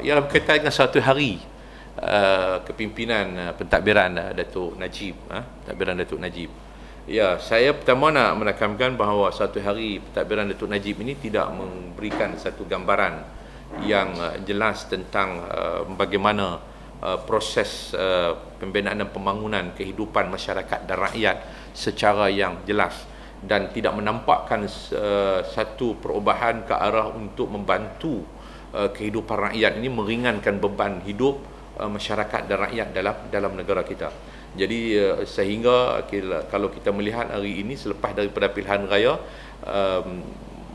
ialah berkaitan dengan satu hari kepimpinan pentadbiran Datuk Najib, pentadbiran Datuk Najib. Ya, saya pertama nak menekankan bahawa satu hari pentadbiran Datuk Najib ini tidak memberikan satu gambaran yang jelas tentang bagaimana proses pembinaan dan pembangunan kehidupan masyarakat dan rakyat secara yang jelas, dan tidak menampakkan satu perubahan ke arah untuk membantu kehidupan rakyat ini, meringankan beban hidup masyarakat dan rakyat dalam negara kita. Jadi sehingga kalau kita melihat hari ini selepas daripada pilihan raya,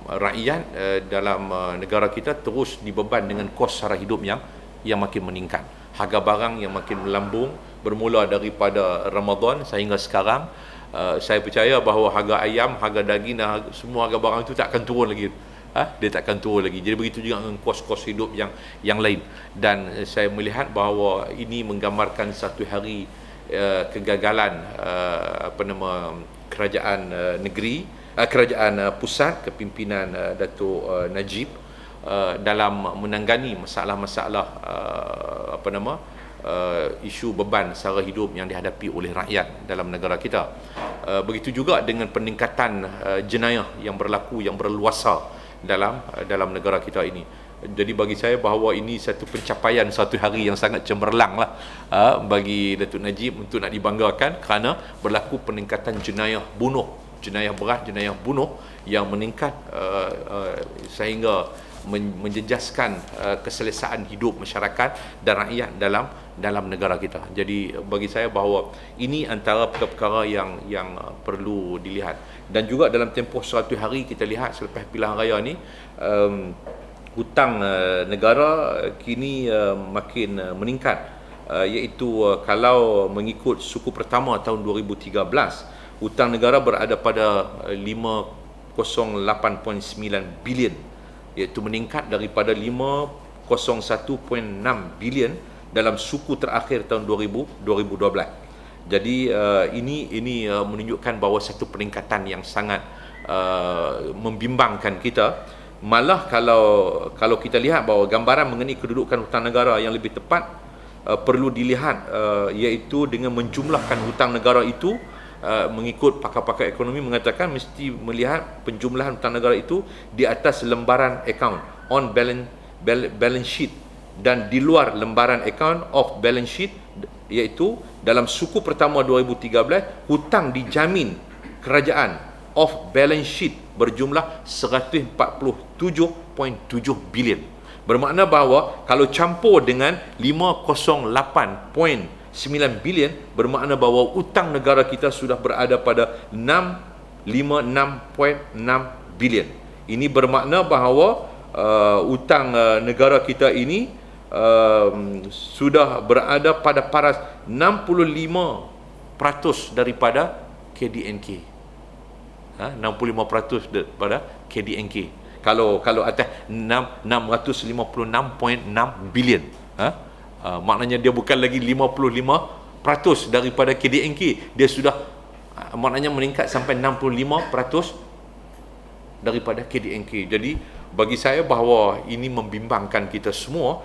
rakyat dalam negara kita terus dibeban dengan kos sara hidup yang makin meningkat. Harga barang yang makin melambung bermula daripada Ramadan sehingga sekarang. Saya percaya bahawa harga ayam, harga daging dan semua harga barang itu tak akan turun lagi. Dia tak akan turun lagi. Jadi begitu juga dengan kos-kos hidup yang lain. Dan saya melihat bahawa ini menggambarkan satu hari kegagalan kerajaan negeri, kerajaan pusat, kepimpinan Datuk Najib dalam menangani masalah-masalah isu beban sara hidup yang dihadapi oleh rakyat dalam negara kita. Begitu juga dengan peningkatan jenayah yang berlaku, yang berluasa dalam negara kita ini. Jadi bagi saya bahawa ini satu pencapaian satu hari yang sangat cemerlang lah bagi Datuk Najib untuk nak dibanggakan, kerana berlaku peningkatan jenayah bunuh, jenayah berat, jenayah bunuh yang meningkat sehingga menjejaskan keselesaan hidup masyarakat dan rakyat dalam negara kita. Jadi bagi saya bahawa ini antara perkara yang perlu dilihat. Dan juga dalam tempoh 100 hari kita lihat selepas pilihan raya ni, hutang negara kini makin meningkat, iaitu kalau mengikut suku pertama tahun 2013, hutang negara berada pada 508.9 bilion, iaitu meningkat daripada 501.6 bilion dalam suku terakhir tahun 2012. Jadi ini menunjukkan bahawa satu peningkatan yang sangat membimbangkan kita. Malah kalau kita lihat bahawa gambaran mengenai kedudukan hutang negara yang lebih tepat perlu dilihat, iaitu dengan menjumlahkan hutang negara itu, mengikut pakar-pakar ekonomi mengatakan mesti melihat penjumlahan hutang negara itu di atas lembaran account, on balance sheet, dan di luar lembaran account, off balance sheet, iaitu dalam suku pertama 2013 hutang dijamin kerajaan off balance sheet berjumlah 147.7 bilion. Bermakna bahawa kalau campur dengan 508.9 bilion, bermakna bahawa hutang negara kita sudah berada pada 656.6 bilion. Ini bermakna bahawa hutang negara kita ini sudah berada pada paras 65% daripada KDNK. 65% daripada KDNK. Kalau atas 656.6 bilion, maknanya dia bukan lagi 55% daripada KDNK, dia sudah maknanya meningkat sampai 65% daripada KDNK. Jadi bagi saya bahawa ini membimbangkan kita semua,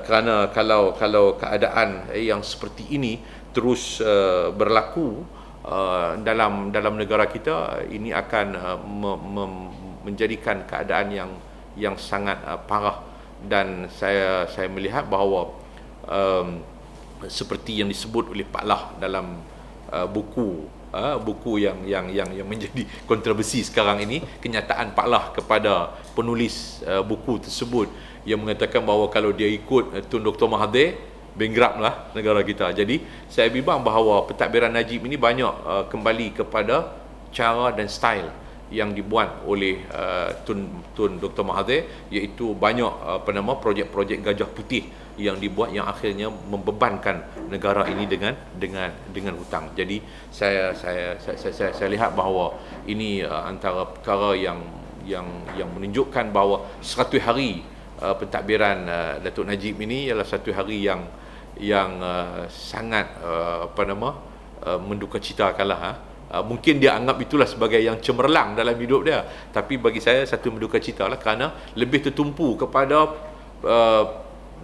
kerana kalau keadaan yang seperti ini terus berlaku dalam negara kita, ini akan menjadikan keadaan yang sangat parah. Dan saya melihat bahawa seperti yang disebut oleh Pak Lah dalam buku yang menjadi kontroversi sekarang ini, kenyataan Pak Lah kepada penulis buku tersebut, yang mengatakan bahawa kalau dia ikut Tun Dr. Mahathir, bankrupt lah negara kita. Jadi saya bimbang bahawa pentadbiran Najib ini banyak kembali kepada cara dan style yang dibuat oleh Tun Dr. Mahathir, iaitu banyak projek-projek gajah putih yang dibuat yang akhirnya membebankan negara ini dengan hutang. Jadi saya lihat bahawa ini antara perkara yang menunjukkan bahawa 100 hari pentadbiran Datuk Najib ini ialah satu hari yang sangat mendukacitakanlah. Mungkin dia anggap itulah sebagai yang cemerlang dalam hidup dia, tapi bagi saya satu mendukacitalah, kerana lebih tertumpu kepada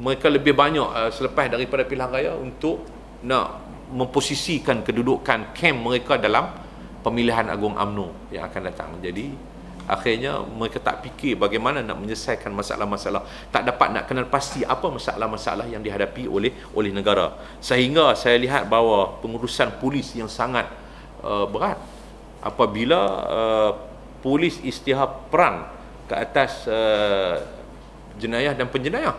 mereka lebih banyak selepas daripada pilihan raya untuk nak memposisikan kedudukan kem mereka dalam pemilihan agung UMNO yang akan datang. Jadi akhirnya mereka tak fikir bagaimana nak menyelesaikan masalah-masalah, tak dapat nak kenal pasti apa masalah-masalah yang dihadapi oleh negara, sehingga saya lihat bahawa pengurusan polis yang sangat berat apabila polis isytihar perang ke atas jenayah dan penjenayah.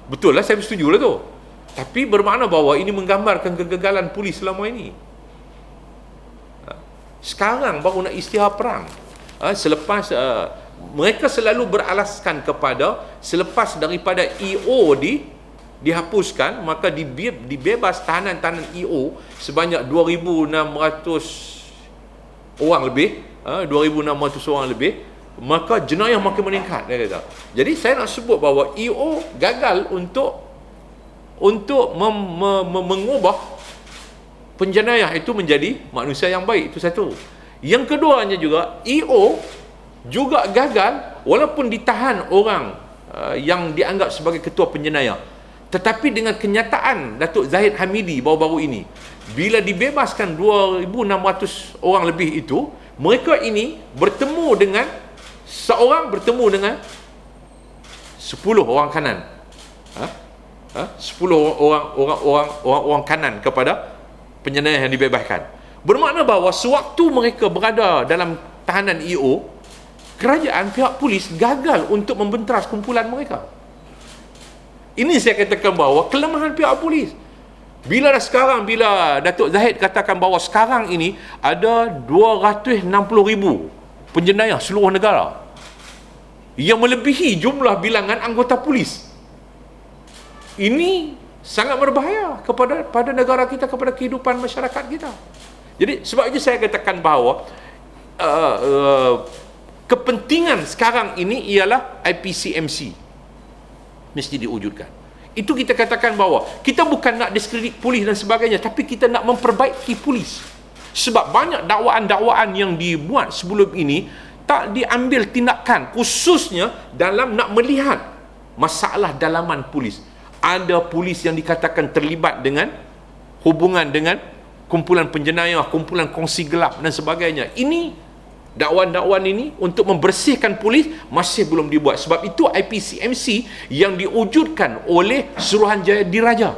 Betul lah, saya bersetuju lah tu, tapi bermakna bahawa ini menggambarkan kegagalan polis selama ini. Sekarang baru nak isytihar perang. Selepas mereka selalu beralaskan kepada selepas daripada EO dihapuskan, maka dibebas tahanan-tahanan EO sebanyak 2,600 orang lebih, 2,600 orang lebih, maka jenayah makin meningkat, dia kata. Jadi saya nak sebut bahawa EO gagal untuk mengubah penjenayah itu menjadi manusia yang baik. Itu satu. Yang keduanya juga, EO juga gagal walaupun ditahan orang yang dianggap sebagai ketua penjenayah, tetapi dengan kenyataan Datuk Zahid Hamidi baru-baru ini, bila dibebaskan 2,600 orang lebih itu, mereka ini bertemu dengan 10 orang kanan. 10 orang kanan kepada penjenayah yang dibebaskan. Bermakna bahawa sewaktu mereka berada dalam tahanan EO, kerajaan, pihak polis gagal untuk membenteras kumpulan mereka. Ini saya katakan bahawa kelemahan pihak polis. Bila Datuk Zahid katakan bahawa sekarang ini ada 260,000 penjenayah seluruh negara, yang melebihi jumlah bilangan anggota polis. Ini sangat berbahaya pada negara kita, kepada kehidupan masyarakat kita. Jadi sebab itu saya katakan bahawa kepentingan sekarang ini ialah IPCMC mesti diwujudkan. Itu kita katakan bahawa kita bukan nak diskredit polis dan sebagainya, tapi kita nak memperbaiki polis. Sebab banyak dakwaan-dakwaan yang dibuat sebelum ini tak diambil tindakan, khususnya dalam nak melihat masalah dalaman polis. Ada polis yang dikatakan terlibat dengan hubungan dengan kumpulan penjenayah, kumpulan kongsi gelap dan sebagainya. Ini dakwaan-dakwaan ini untuk membersihkan polis masih belum dibuat. Sebab itu IPCMC yang diwujudkan oleh Suruhanjaya Diraja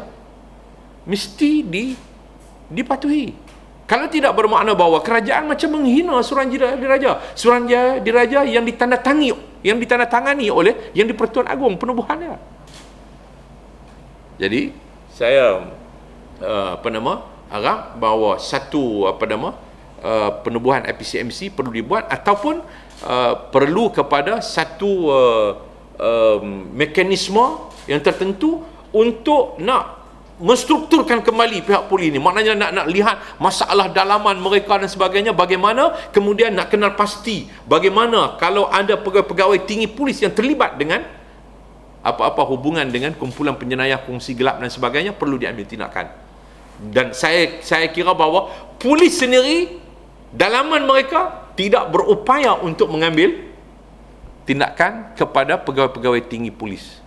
mesti dipatuhi. Kalau tidak, bermakna bahawa kerajaan macam menghina Suruhanjaya Diraja. Suruhanjaya Diraja yang ditandatangani oleh Yang di-Pertuan Agong penubuhannya. Jadi saya harap bahawa satu penubuhan IPCMC perlu dibuat, ataupun perlu kepada satu mekanisme yang tertentu untuk nak menstrukturkan kembali pihak polis ini. Maknanya nak lihat masalah dalaman mereka dan sebagainya, bagaimana, kemudian nak kenal pasti bagaimana kalau ada pegawai tinggi polis yang terlibat dengan apa-apa hubungan dengan kumpulan penjenayah, kongsi gelap dan sebagainya, perlu diambil tindakan. Dan saya kira bahawa polis sendiri, dalaman mereka tidak berupaya untuk mengambil tindakan kepada pegawai-pegawai tinggi polis.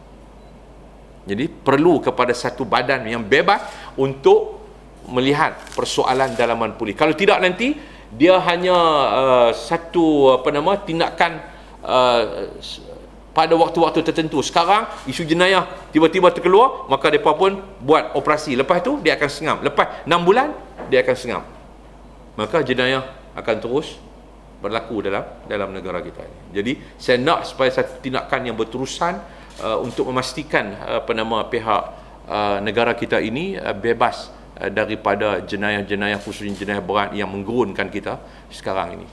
Jadi perlu kepada satu badan yang bebas untuk melihat persoalan dalaman polis. Kalau tidak, nanti dia hanya tindakan pada waktu-waktu tertentu. Sekarang isu jenayah tiba-tiba terkeluar, maka mereka pun buat operasi. Lepas tu dia akan sengam. Lepas 6 bulan dia akan sengam. Maka jenayah akan terus berlaku dalam negara kita ini. Jadi saya nak supaya satu tindakan yang berterusan untuk memastikan pihak negara kita ini bebas daripada jenayah-jenayah, khususnya jenayah berat yang menggerunkan kita sekarang ini.